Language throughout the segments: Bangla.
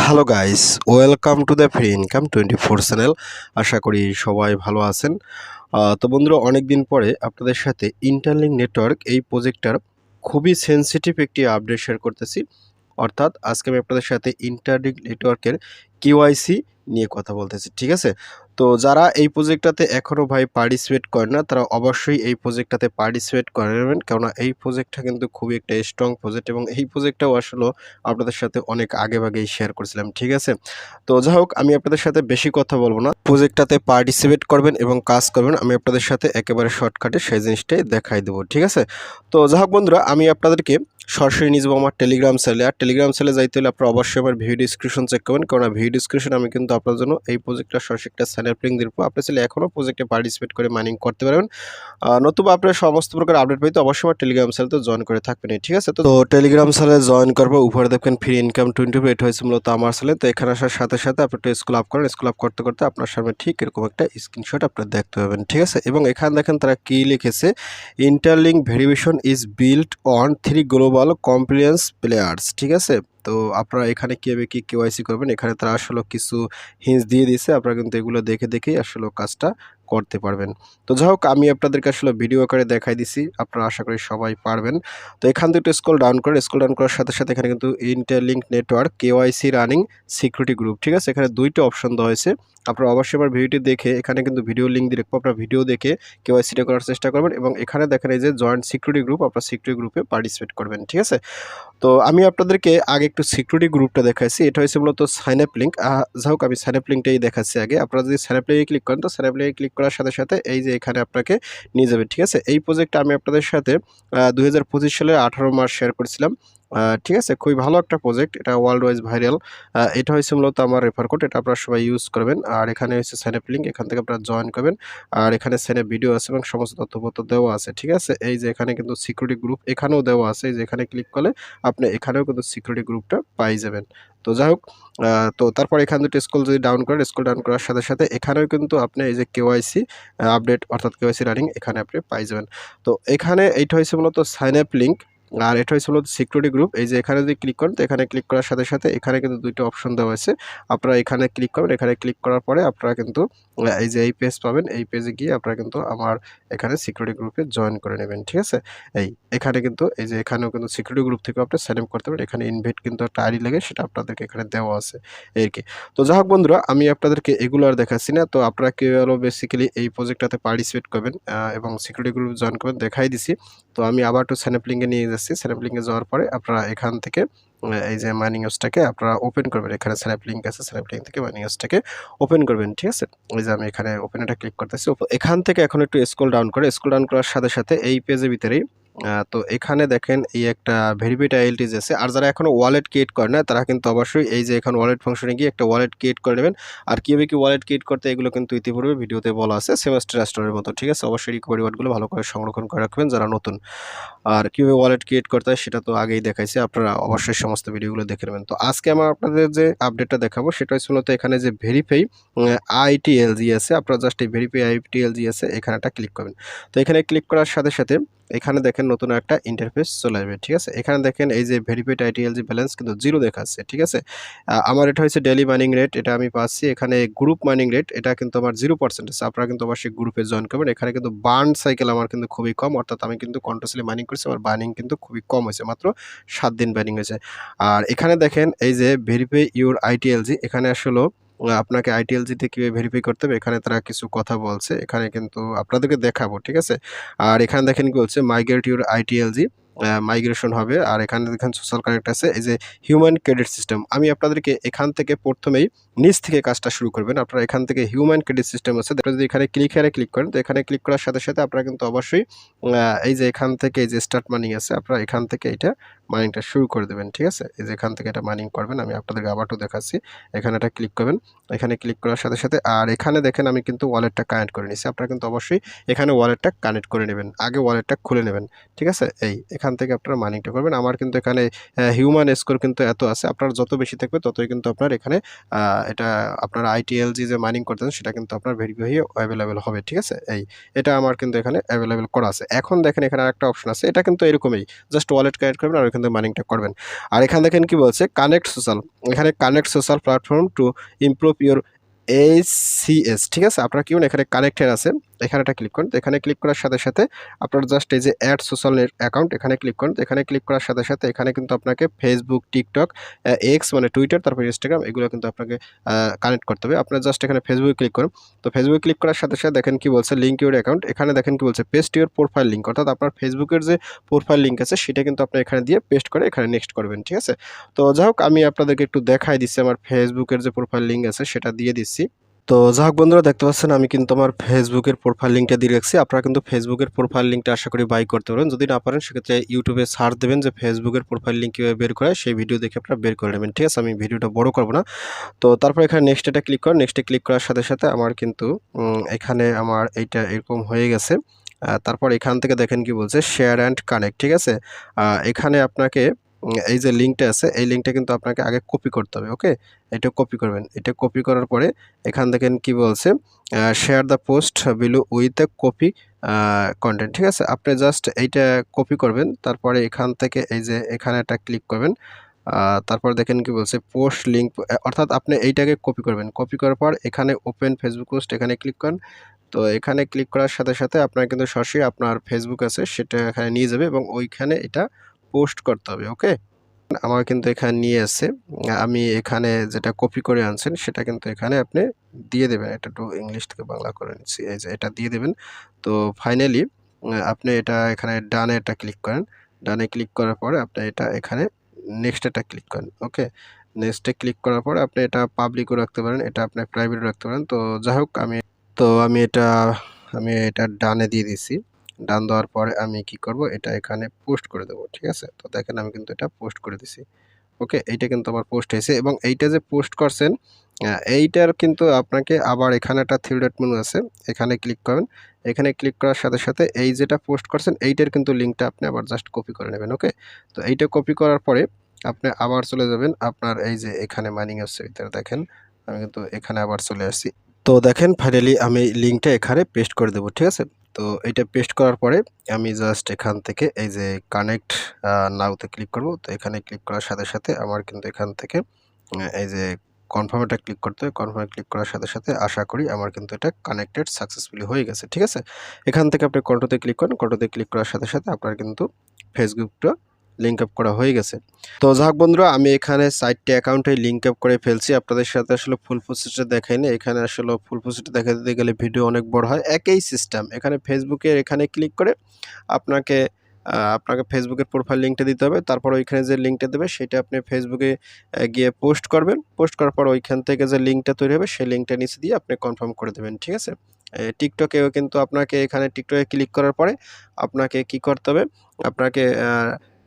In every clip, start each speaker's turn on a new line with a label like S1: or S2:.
S1: Hello guys, welcome to the free income 24 channel. আশা করি সবাই ভালো আছেন। তো বন্ধুরা, অনেক দিন পরে আপনাদের সাথে ইন্টারলিঙ্ক নেটওয়ার্ক এই প্রজেক্টটার খুবই সেনসিটিভ একটি আপডেট শেয়ার করতেছি। অর্থাৎ আজকে আমি আপনাদের সাথে ইন্টারলিঙ্ক নেটওয়ার্কের কেওয়াইসি নিয়ে কথা বলতেছি, ঠিক আছে? তো যারা এই প্রজেক্টটাতে এখনও ভাই পার্টিসিপেট করেন না, তারা অবশ্যই এই প্রজেক্টটাতে পার্টিসিপেট করে নেবেন, কেননা এই প্রজেক্টটা কিন্তু খুবই একটা স্ট্রং প্রজেক্ট এবং এই প্রজেক্টটাও আসলে আপনাদের সাথে অনেক আগেই শেয়ার করেছিলাম, ঠিক আছে? তো যাই হোক, আমি আপনাদের সাথে বেশি কথা বলবো না, প্রজেক্টটাতে পার্টিসিপেট করবেন এবং কাজ করবেন, আমি আপনাদের সাথে একেবারে শর্টকাটে সেই জিনিসটাই দেখাই দেবো, ঠিক আছে? তো যাই হোক বন্ধুরা, আমি আপনাদেরকে সরাসরি নিয়ে যাবো আমার টেলিগ্রাম সেলে। আর টেলিগ্রাম সেলে যাইতে হলে আপনারা অবশ্যই আমার ভিডিও ডিসক্রিপশন চেক করবেন, কারণ ভিডিও ডিসক্রিপশন আমি কিন্তু আপনার জন্য এই প্রজেক্টটা সরাসরি একটা স্যানেপ লিঙ্ক দিব। আপনি চাইলে এখনও প্রজেক্টে পার্টিসিপেট করে মাইনিং করতে পারবেন। নতুবা আপনার সমস্ত প্রকার আপডেট পেতে অবশ্যই আমার টেলিগ্রাম সেলতে জয়েন করে থাকবেন, ঠিক আছে? তো টেলিগ্রাম সেলে জয়েন করবো, উপরে দেখবেন ফ্রি ইনকাম 24, এটা হয়েছে মূলত আমার সেলে। তো এখানে আসার সাথে সাথে আপনি একটু স্কুল আপ করেন, স্কুল আপ করতে করতে আপনার সামনে ঠিক এরকম একটা স্ক্রিনশট আপনার দেখতে পাবেন, ঠিক আছে? এবং এখানে দেখেন তারা কি লিখেছে, interlink verification is built on 3 global compliance players, ঠিক আছে? তো আপনারা এখানে কীভাবে কি কেওয়াইসি করবেন, এখানে তারা আসলে কিছু হিন্টস দিয়ে দিয়েছে, আপনারা কিন্তু এগুলো দেখে দেখেই আসলে কাজটা করতে পারবেন। তো যাই হোক, আমি আপনাদেরকে আসলে ভিডিও আকারে দেখাই দিছি, আপনারা আশা করি সবাই পারবেন। তো এখান থেকে একটু স্ক্রল ডাউন করে, স্ক্রল ডাউন করার সাথে সাথে এখানে কিন্তু interlink network KYC running security group, ঠিক আছে? এখানে দুইটা অপশন দেওয়া হয়েছে। আপনারা অবশ্যই আমার ভিডিওটি দেখে, এখানে কিন্তু ভিডিও লিঙ্ক দিয়ে রাখবো, আপনারা ভিডিও দেখে কেওয়াইসিটা করার চেষ্টা করবেন এবং এখানে দেখেন এই যে জয়েন্ট সিকিউরিটি গ্রুপ, আপনারা সিকিউরিটি গ্রুপে পার্টিসিপেট করবেন, ঠিক আছে? তো আমি আপনাদেরকে আগে একটু সিকিউরিটি গ্রুপটা দেখাইছি, এটা হচ্ছে মূলত সাইন আপ লিঙ্ক। যাই হোক, আমি সাইন আপ লিঙ্কটাই দেখাচ্ছি আগে। আপনারা যদি সাইন আপ লিঙ্কে ক্লিক করেন, তো সাইন আপ লিঙ্কে ক্লিক করার সাথে সাথে এই যে এখানে আপনাকে নিয়ে যাবে, ঠিক আছে? এই প্রজেক্টটা আমি আপনাদের সাথে 2025 সালের 18 মার্চ শেয়ার করেছিলাম, ঠিক আছে? খুবই ভালো একটা প্রজেক্ট, এটা ওয়ার্ল্ড ওয়াইজ ভাইরাল। এটা হচ্ছে মূলত আমার রেফার কোড, এটা আপনারা সবাই ইউজ করবেন। আর এখানে হচ্ছে সাইন আপ লিঙ্ক, এখান থেকে আপনারা জয়েন করবেন। আর এখানে সাইন আপ ভিডিও আছে এবং সমস্ত তথ্যপত্র দেওয়া আছে, ঠিক আছে? এই যে এখানে কিন্তু সিকিউরিটি গ্রুপ এখানেও দেওয়া আছে, এই যে এখানে ক্লিক করলে আপনি এখানেও কিন্তু সিকিউরিটি গ্রুপটা পাই যাবেন। তো যাই হোক, তো তারপর এখান থেকে স্ক্রল যদি ডাউন করেন, স্ক্রল ডাউন করার সাথে সাথে এখানেও কিন্তু আপনি এই যে কেওয়াইসি আপডেট অর্থাৎ কেওয়াইসি রানিং এখানে আপনি পাই যাবেন। তো এখানে এইটা হচ্ছে মূলত সাইন আপ লিঙ্ক আর এটা হচ্ছে মূলত সিকিউরিটি গ্রুপ। এই যে এখানে যদি ক্লিক করেন, তো এখানে ক্লিক করার সাথে সাথে এখানে কিন্তু দুইটা অপশন দেওয়া আছে। আপনারা এখানে ক্লিক করবেন, এখানে ক্লিক করার পরে আপনারা কিন্তু এই যে এই পেজ পাবেন, এই পেজে গিয়ে আপনারা কিন্তু আমার এখানে সিকিউরিটি গ্রুপে জয়েন করে নেবেন, ঠিক আছে? এখানে কিন্তু এই যে এখানেও কিন্তু সিকিউরিটি গ্রুপ থেকে আপনি সাইন আপ করতে পারেন। এখানে ইনভাইট কিন্তু একটা আইডি লাগে, সেটা আপনাদেরকে এখানে দেওয়া আছে এই আর কি। তো যাই হোক বন্ধুরা, আমি আপনাদেরকে এগুলো আর দেখাচ্ছি না। তো আপনারা কেউ হলো বেসিক্যালি এই প্রজেক্টটাতে পার্টিসিপেট করবেন এবং সিকিউরিটি গ্রুপ জয়েন করবেন, দেখাই দিছি। তো আমি আবার একটু সাইন আপ লিঙ্কে নিয়ে যাচ্ছি। সাইন আপ লিঙ্কে যাওয়ার পরে আপনারা এখান থেকে এই যে মাইনিং হাউসটাকে আপনারা ওপেন করবেন। এখানে সাইন আপ লিঙ্ক আছে, সাইন আপ লিঙ্ক থেকে মাইনিং হাউসটাকে ওপেন করবেন, ঠিক আছে? এই যে আমি এখানে ওপেন এটা ক্লিক করতেছি। এখান থেকে এখন একটু স্ক্রল ডাউন করে, স্ক্রল ডাউন করার সাথে সাথে এই পেজের ভিতরেই তো এখানে দেখেন এই একটা ভেরিফাইড আইএলটিস আছে। আর যারা এখনো ওয়ালেট ক্রিয়েট করে না, তারা কিন্তু অবশ্যই এই যে এখানে ওয়ালেট ফাংশনে গিয়ে একটা ওয়ালেট ক্রিয়েট করে নেবেন। আর কীভাবে কি ওয়ালেট ক্রিয়েট করতে, এগুলো কিন্তু ইতিপূর্বে ভিডিওতে বলা আছে সেমেস্টার স্টোরের মতো, ঠিক আছে? অবশ্যই রিকভারি ওয়ার্ডগুলো ভালো করে সংরক্ষণ করে রাখবেন যারা নতুন। আর কীভাবে ওয়ালেট ক্রিয়েট করতে হয় সেটা তো আগেই দেখাইছি, আপনারা অবশ্যই সমস্ত ভিডিওগুলো দেখে নেবেন। তো আজকে আমার আপনাদের যে আপডেটটা দেখাবো সেটা হচ্ছে মূলত এখানে যে ভেরিফাই আইটিএলজি আছে, আপনারা জাস্ট এই ভেরিফাই আইটিএলজি আছে এখানে একটা ক্লিক করবেন। তো এখানে ক্লিক করার সাথে সাথে এখানে দেখেন নতুন একটা ইন্টারফেস চলে আসবে, ঠিক আছে? এখানে দেখেন এই যে ভেরিফাইড আইটিএলজি ব্যালেন্স কিন্তু 0 দেখাচ্ছে, ঠিক আছে? আমার এটা হচ্ছে ডেইলি মাইনিং রেট, এটা আমি পাচ্ছি। এখানে গ্রুপ মাইনিং রেট, এটা কিন্তু আমার 0% আছে। আপনারা কিন্তু অবশ্যই গ্রুপে জয়েন করবেন। এখানে কিন্তু বার্ন সাইকেল আমার কিন্তু খুবই কম, অর্থাৎ আমি কিন্তু কন্টিনিউয়াসলি মাইনিং করছি, আমার বার্নিং কিন্তু খুবই কম হয়েছে, মাত্র 7 দিন বার্নিং হয়েছে। আর এখানে দেখেন এই যে ভেরিফাই ইউর আইটিএলজি, এখানে আসলে আপনাকে আইটিএলজিতে কীভাবে ভেরিফাই করতে হবে এখানে তারা কিছু কথা বলছে, এখানে কিন্তু আপনাদেরকে দেখাবো, ঠিক আছে? আর এখানে দেখেন কি বলছে, মাইগ্রেট ইউর আইটিএলজি, মাইগ্রেশন হবে। আর এখানে দেখেন সোশ্যাল কানেক্ট আছে, এই যে হিউম্যান ক্রেডিট সিস্টেম। আমি আপনাদেরকে এখান থেকে প্রথমেই নিচ থেকে কাজটা শুরু করবেন। আপনারা এখান থেকে হিউম্যান ক্রেডিট সিস্টেম আছে, যদি এখানে ক্লিক করেন, তো এখানে ক্লিক করার সাথে সাথে আপনারা কিন্তু অবশ্যই এই যে এখান থেকে এই যে স্টার্ট মাইনিং আছে, আপনারা এখান থেকে এটা মাইনিংটা শুরু করে দেবেন, ঠিক আছে? এই যে এখান থেকে এটা মাইনিং করবেন, আমি আপনাদেরকে আবারও দেখাচ্ছি। এখানে এটা ক্লিক করবেন, এখানে ক্লিক করার সাথে সাথে আর এখানে দেখেন আমি কিন্তু ওয়ালেটটা কানেক্ট করে নিয়েছি। আপনারা কিন্তু অবশ্যই এখানে ওয়ালেটটা কানেক্ট করে নেবেন, আগে ওয়ালেটটা খুলে নেবেন, ঠিক আছে? এখানে এখান থেকে আপনারা মাইনিংটা করবেন। আমার কিন্তু এখানে হিউম্যান স্কোর কিন্তু এত আছে। আপনার যত বেশি থাকবে ততই কিন্তু আপনার এখানে এটা আপনার ITLG যে মাইনিং করতেছেন সেটা কিন্তু আপনার ভেরিফাই হয়ে অ্যাভেলেবল হবে। ঠিক আছে? এটা আমার কিন্তু এখানে অ্যাভেলেবল করা আছে। এখন দেখেন এখানে আরেকটা অপশন আছে। এটা কিন্তু এরকমই। জাস্ট ওয়ালেট কানেক্ট করবেন আর এখান থেকে মাইনিংটা করবেন। আর এখানে দেখেন কি বলছে কানেক্ট সোশ্যাল। এখানে connect social platform to improve your ACS। ঠিক আছে? আপনারা কি করুন এখানে কানেক্টেড আছে। এখানে এটা ক্লিক করুন। এখানে ক্লিক করার সাথে, সাথে আপনার জাস্ট এই যে এড সোশ্যাল অ্যাকাউন্ট এখানে ক্লিক করুন। এখানে ক্লিক করার সাথে, সাথে এখানে কিন্তু আপনাকে Facebook, TikTok, X মানে Twitter, তারপর Instagram এগুলো কিন্তু আপনাকে কানেক্ট করতে হবে। আপনারা জাস্ট এখানে Facebook এ ক্লিক করুন। তো Facebook এ ক্লিক করার সাথে, সাথে দেখেন কি বলছে লিংক ইউর অ্যাকাউন্ট। এখানে দেখেন কি বলছে পেস্ট ইউর প্রোফাইল লিংক, অর্থাৎ আপনার Facebook এর যে প্রোফাইল লিংক আছে সেটা কিন্তু আপনি এখানে দিয়ে পেস্ট করে এখানে নেক্সট করবেন। ঠিক আছে? তো যাই হোক আমি আপনাদেরকে একটু দেখাই দিচ্ছি আমার Facebook এর যে প্রোফাইল লিংক আছে সেটা দিয়ে দিচ্ছি। তো যাই হোক বন্ধুরা দেখতে পাচ্ছেন আমি কিন্তু আমার ফেসবুকের প্রোফাইল লিঙ্কটা দিয়ে রাখছি। আপনারা কিন্তু ফেসবুকের প্রোফাইল লিঙ্কটা আশা করি বাই করতে পারবেন। যদি না পারেন সেক্ষেত্রে ইউটিউবে সার্চ দেবেন যে ফেসবুকের প্রোফাইল লিঙ্ক কীভাবে বের করে, সেই ভিডিও দেখে আপনারা বের করে নেবেন। ঠিক আছে? আমি ভিডিওটা বড় করব না। তো তারপর এখানে নেক্সট এটা ক্লিক করেন। নেক্সটে ক্লিক করার সাথে, সাথে আমার কিন্তু এখানে আমার এইটা এরকম হয়ে গেছে। তারপর এখান থেকে দেখেন কি বলছে শেয়ার অ্যান্ড কানেক্ট। ঠিক আছে? এখানে আপনাকে এই যে লিঙ্কটা আছে এই লিঙ্কটা কিন্তু আপনাকে আগে কপি করতে হবে। ওকে? এটা কপি করবেন। এটা কপি করার পরে এখান দেখেন কি বলছে share the post below with a copy content. ঠিক আছে? আপনি জাস্ট এইটা কপি করবেন। তারপরে এখান থেকে এই যে এখানে একটা ক্লিক করবেন। তারপর দেখেন কি বলছে পোস্ট লিঙ্ক, অর্থাৎ আপনি এইটাকে কপি করবেন। কপি করার পর এখানে ওপেন ফেসবুক পোস্ট এখানে ক্লিক করেন। তো এখানে ক্লিক করার সাথে, সাথে আপনার কিন্তু সরাসরি আপনার ফেসবুক আছে সেটা এখানে নিয়ে যাবে এবং ওইখানে এটা পোস্ট করতে হবে। ওকে? আমার কিন্তু এখানে নিয়ে আসছে। আমি এখানে যেটা কপি করে আনছেন সেটা কিন্তু এখানে আপনি দিয়ে দেবেন। এটা একটু ইংলিশ থেকে বাংলা করে নিচ্ছি। এই যে এটা দিয়ে দেবেন। তো ফাইনালি আপনি এটা এখানে ডানে এটা ক্লিক করেন। ডানে ক্লিক করার পরে আপনি এটা এখানে নেক্সট এটা ক্লিক করেন। ওকে? নেক্সটে ক্লিক করার পরে আপনি এটা পাবলিকও রাখতে পারেন, এটা আপনি প্রাইভেটও রাখতে পারেন। তো যাই হোক আমি এটা ডানে দিয়ে দিছি। ডান দেওয়ার পরে আমি কি করব এটা এখানে পোস্ট করে দেব। ঠিক আছে? তো দেখেন আমি কিন্তু এটা পোস্ট করে দিছি। ওকে? এইটা কিন্তু আমার পোস্ট হয়েছে এবং এইটা যে পোস্ট করছেন এইটার কিন্তু আপনাকে আবার এখানে একটা থ্রি ডট মেনু আছে। এখানে ক্লিক করবেন। এখানে ক্লিক করার সাথে, সাথে এই যেটা পোস্ট করছেন এইটার কিন্তু লিঙ্কটা আপনি আবার জাস্ট কপি করে নেবেন। ওকে? তো এইটা কপি করার পরে আপনি আবার চলে যাবেন আপনার এই যে এখানে মাইনিং অ্যাপস এর ভিতরে দেখেন আমি কিন্তু এখানে আবার চলে আসছি। তো দেখেন ফাইনালি আমি লিঙ্কটা এখানে পেস্ট করে দেব। ঠিক আছে? তো এইটা পেস্ট করার পরে আমি জাস্ট এখান থেকে এই যে কানেক্ট নাওতে ক্লিক করব। তো এখানে ক্লিক করার সাথে, সাথে আমার কিন্তু এখান থেকে এই যে কনফার্ম এটা ক্লিক করতে হবে। কনফার্মে ক্লিক করার সাথে, সাথে আশা করি আমার কিন্তু এটা কানেক্টেড সাকসেসফুলি হয়ে গেছে। ঠিক আছে? এখান থেকে আপনি কন্টিনিউ তে ক্লিক করেন। কন্টিনিউ তে ক্লিক করার সাথে, সাথে আপনার কিন্তু ফেসবুকটা লিঙ্ক আপ করা হয়ে গেছে। তো যাই হোক বন্ধুরা আমি এখানে ৪ টি অ্যাকাউন্টে লিঙ্ক আপ করে ফেলছি। আপনাদের সাথে আসলে ফুল প্রসেসটা দেখাইনি। এখানে আসলে ফুল প্রসেসটা দেখাতে গেলে ভিডিও অনেক বড় হয়। একই সিস্টেম। এখানে ফেসবুকের এখানে ক্লিক করে আপনাকে আপনাকে ফেসবুকের প্রোফাইল লিঙ্কটা দিতে হবে। তারপর ওইখানে যে লিঙ্কটা দেবে সেটা আপনি ফেসবুকে গিয়ে পোস্ট করবেন। পোস্ট করার পর ওইখান থেকে যে লিঙ্কটা তৈরি হবে সেই লিঙ্কটা নিচে দিয়ে আপনি কনফার্ম করে দেবেন। ঠিক আছে? টিকটকেও কিন্তু আপনাকে এখানে টিকটকে ক্লিক করার পরে আপনাকে কি করতে হবে? আপনাকে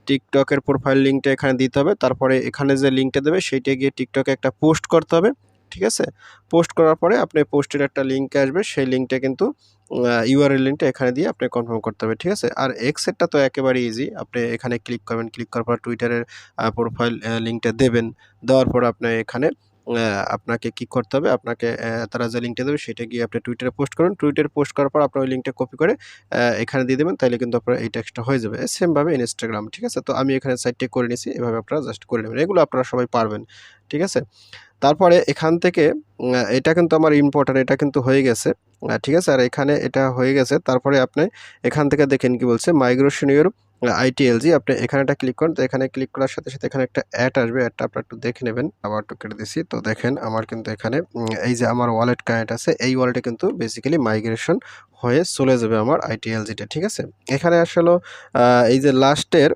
S1: টিকটকের প্রোফাইল লিঙ্কটা এখানে দিতে হবে। তারপরে এখানে যে লিঙ্কটা দেবে সেইটা গিয়ে টিকটকে একটা পোস্ট করতে হবে। ঠিক আছে? পোস্ট করার পরে আপনি পোস্টের একটা লিঙ্ক আসবে। সেই লিঙ্কটা কিন্তু ইউআরএল লিঙ্কটা এখানে দিয়ে আপনি কনফার্ম করতে হবে। ঠিক আছে? আর এক্স এরটা তো একেবারে ইজি। আপনি এখানে ক্লিক করবেন। ক্লিক করার পর টুইটারের প্রোফাইল লিঙ্কটা দেবেন। দেওয়ার পর আপনি এখানে আপনাকে কি করতে হবে? আপনাকে তারা যে লিঙ্কটা দেবে সেটা গিয়ে আপনি টুইটারে পোস্ট করুন। টুইটারে পোস্ট করার পর আপনার ওই লিঙ্কটা কপি করে এখানে দিয়ে দেবেন। তাইলে কিন্তু আপনার এই টেক্সটটা হয়ে যাবে। সেম ভাবে ইনস্টাগ্রাম। ঠিক আছে? তো আমি এখানে সাইডটা করে নিছি। এভাবে আপনারা জাস্ট করে নেবেন। এগুলো আপনারা সবাই পারবেন। ঠিক আছে? তারপরে এখান থেকে এটা কিন্তু আমার ইম্পোর্টেন্ট, এটা কিন্তু হয়ে গেছে। ঠিক আছে? আর এখানে এটা হয়ে গেছে। তারপরে আপনি এখান থেকে দেখেন কি বলছে মাইগ্রেশন ইউর ITLG আপনি এখানে একটা ক্লিক করেন। তো এখানে ক্লিক করার সাথে, সাথে এখানে একটা অ্যাড আসবে। অ্যাডটা আপনারা একটু দেখে নেবেন। আবার একটু কেটে দিছি। তো দেখেন আমার কিন্তু এখানে এই যে আমার ওয়ালেট কানেক্ট আছে এই ওয়ালেটে কিন্তু বেসিক্যালি মাইগ্রেশন হয়ে চলে যাবে আমার ITLG টা। ঠিক আছে? এখানে আসলে এই যে লাস্টের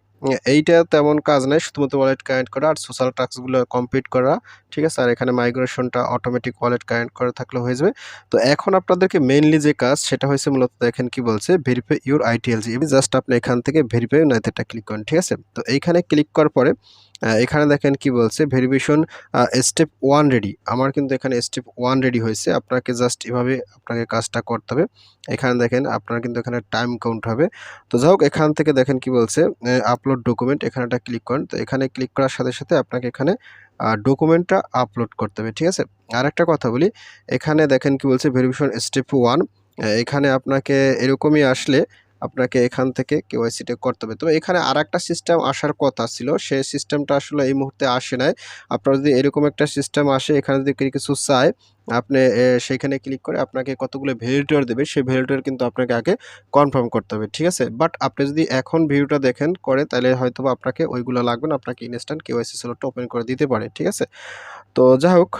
S1: এইটা তেমন কাজ নাই। শুধুমাত্র ওয়ালেট কানেক্ট করা আর সোশ্যাল টাস্কগুলো কমপ্লিট করা। ঠিক আছে? আর এখানে মাইগ্রেশনটা অটোমেটিক ওয়ালেট কানেক্ট করা থাকলে হয়ে যাবে। তো এখন আপনাদেরকে মেইনলি যে কাজ সেটা হইছে মূলত দেখেন কি বলছে ভেরিফাই ইউর ITLG। জাস্ট আপনি এখান থেকে ভেরিফাই নাইতে এটা ক্লিক করেন। ঠিক আছে? তো এইখানে ক্লিক করার পরে এখানে দেখেন কি বলছে ভেরিফিকেশন স্টেপ 1 রেডি। আমার কিন্তু এখানে স্টেপ 1 রেডি হয়েছে। আপনাকে জাস্ট এভাবে আপনাকে কাজটা করতে হবে। এখানে দেখেন আপনার কিন্তু এখানে টাইম কাউন্ট হবে। তো যাই হোক এখান থেকে দেখেন কি বলছে আপলোড ডকুমেন্ট এখানে একটা ক্লিক করেন। তো এখানে ক্লিক করার সাথে, সাথে আপনাকে এখানে ডকুমেন্টটা আপলোড করতে হবে। ঠিক আছে? আরেকটা কথা বলি, এখানে দেখেন কি বলছে ভেরিফিকেশন স্টেপ 1 এখানে আপনাকে এরকমই আসলে আপনাকে এখান থেকে কেওয়াইসিটা করতে হবে। তবে এখানে আরেকটা সিস্টেম আসার কথা ছিল। সেই সিস্টেমটা আসলে এই মুহূর্তে আসে নাই। আপনার যদি এরকম একটা সিস্টেম আসে এখানে যদি কিছু চায় আপনি সেখানে ক্লিক করে আপনাকে কতগুলো ভ্যালিডেটর দেবে সেই ভ্যালিডেটর কিন্তু আপনাকে আগে কনফার্ম করতে হবে। ঠিক আছে? বাট আপনি যদি এখন ভিডিওটা দেখেন করে তাহলে হয়তোবা আপনাকে ওইগুলো লাগবে না। আপনাকে ইনস্ট্যান্ট কেওয়াইসি স্লটটা ওপেন করে দিতে পারে। ঠিক আছে? তো যাই হোক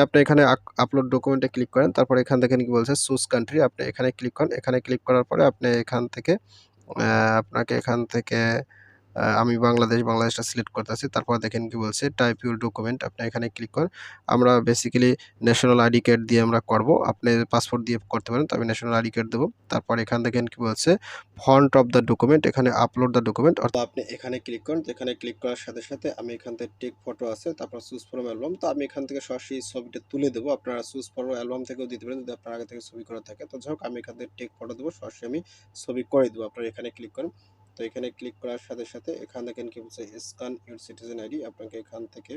S1: আপনি এখানে আপলোড ডকুমেন্টে ক্লিক করেন। তারপরে এখান থেকে কি বলছে চুজ কান্ট্রি আপনি এখানে ক্লিক করেন। এখানে ক্লিক করার পরে আপনি এখান থেকে আপনাকে এখান থেকে আমি বাংলাদেশটা সিলেক্ট করতেছি। তারপর দেখেন কি বলছে টাইপ ইউর ডকুমেন্ট আপনি এখানে ক্লিক করেন। আমরা বেসিক্যালি ন্যাশনাল আইডি কার্ড দিয়ে আমরা করব। আপনি পাসপোর্ট দিয়ে করতে পারেন। তো আমি ন্যাশনাল আইডি কার্ড দেব। তারপর এখান দেখেন কি বলছে ফন্ট অফ দ্য ডকুমেন্ট এখানে আপলোড দ্য ডকুমেন্ট অর্থাৎ আপনি এখানে ক্লিক করেন। তো এখানে ক্লিক করার সাথে, সাথে আমি এখান থেকে টেক ফটো আছে তারপর চুজ ফ্রম অ্যালবাম। তো আমি এখান থেকে সরাসরি ছবিটা তুলে দেব। আপনারা চুজ ফ্রম অ্যালবাম থেকেও দিতে পারেন যদি আপনার আগে থেকে ছবি করা থাকে। তো যাই হোক আমি এখান থেকে টেক ফটো দেব। সরাসরি আমি ছবি করে দেব। আপনারা এখানে ক্লিক করেন। তো এখানে ক্লিক করার সাথে, সাথে এখান দেখেন কি বলছে স্ক্যান ইউর সিটিজেন আইডি আপনাকে এখান থেকে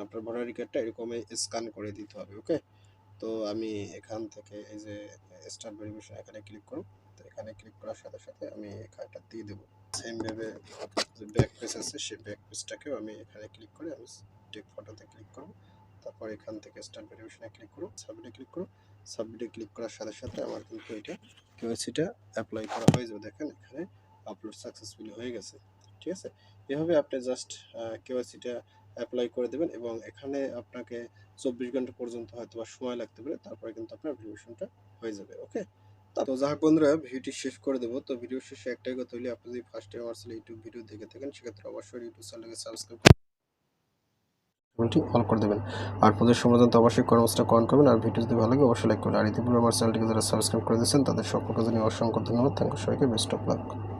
S1: আপনার ভোটার আইডি কার্ডটা এরকম স্ক্যান করে দিতে হবে। ওকে? তো আমি এখান থেকে এই যে স্টার্ট ভেরিফিকেশন এখানে ক্লিক করব। তো এখানে ক্লিক করার সাথে, সাথে আমি এখানটা দিয়ে দেব। সেম ভাবে যে ব্যাক পেজ আছে সেই ব্যাক পেজটাকেও আমি এখানে ক্লিক করে আমি টেক ফটোতে ক্লিক করব। তারপর এখান থেকে স্টার্ট ভেরিফিকেশনে ক্লিক করব, সাবমিটে ক্লিক করব। সাবমিটে ক্লিক করার সাথে, সাথে আমার কিন্তু এটা কেওয়াইসিটা অ্যাপ্লাই করা হয়ে যাবে। দেখেন এখানে আপলোড সাকসেসফুলি হয়ে গেছে। ঠিক আছে? এভাবে আপনি জাস্ট কেওয়াইসিটা অ্যাপ্লাই করে দেবেন এবং এখানে আপনাকে 24 ঘন্টা পর্যন্ত হয়তোবা সময় লাগতে পারে। তারপরে কিন্তু আপনার ভেরিফিকেশনটা হয়ে যাবে। ওকে? তো যাই হোক বন্ধুরা ভিডিওটি শেষ করে দেব। তো ভিডিও শেষে একটাই কথা বলি, আপনি যদি ফার্স্ট টাইম আমার ইউটিউব ভিডিও দেখে থাকেন সেক্ষেত্রে অবশ্যই ইউটিউব চ্যানেলকে সাবস্ক্রাইব অল করে দেবেন। আর প্রতি সময় তো অবশ্যই কর্মসূচিটা কমেন্ট করবেন আর ভিডিও যদি ভালো লাগে অবশ্যই লাইক করবেন। আর ইতিপূর্বে আমার চ্যানেলটিকে যারা সাবস্ক্রাইব করে দিয়েছেন তাদের সকলকে জানিয়ে অসংখ্য ধন্যবাদ। থ্যাংক ইউ সবাইকে, বেস্ট অফ লাক।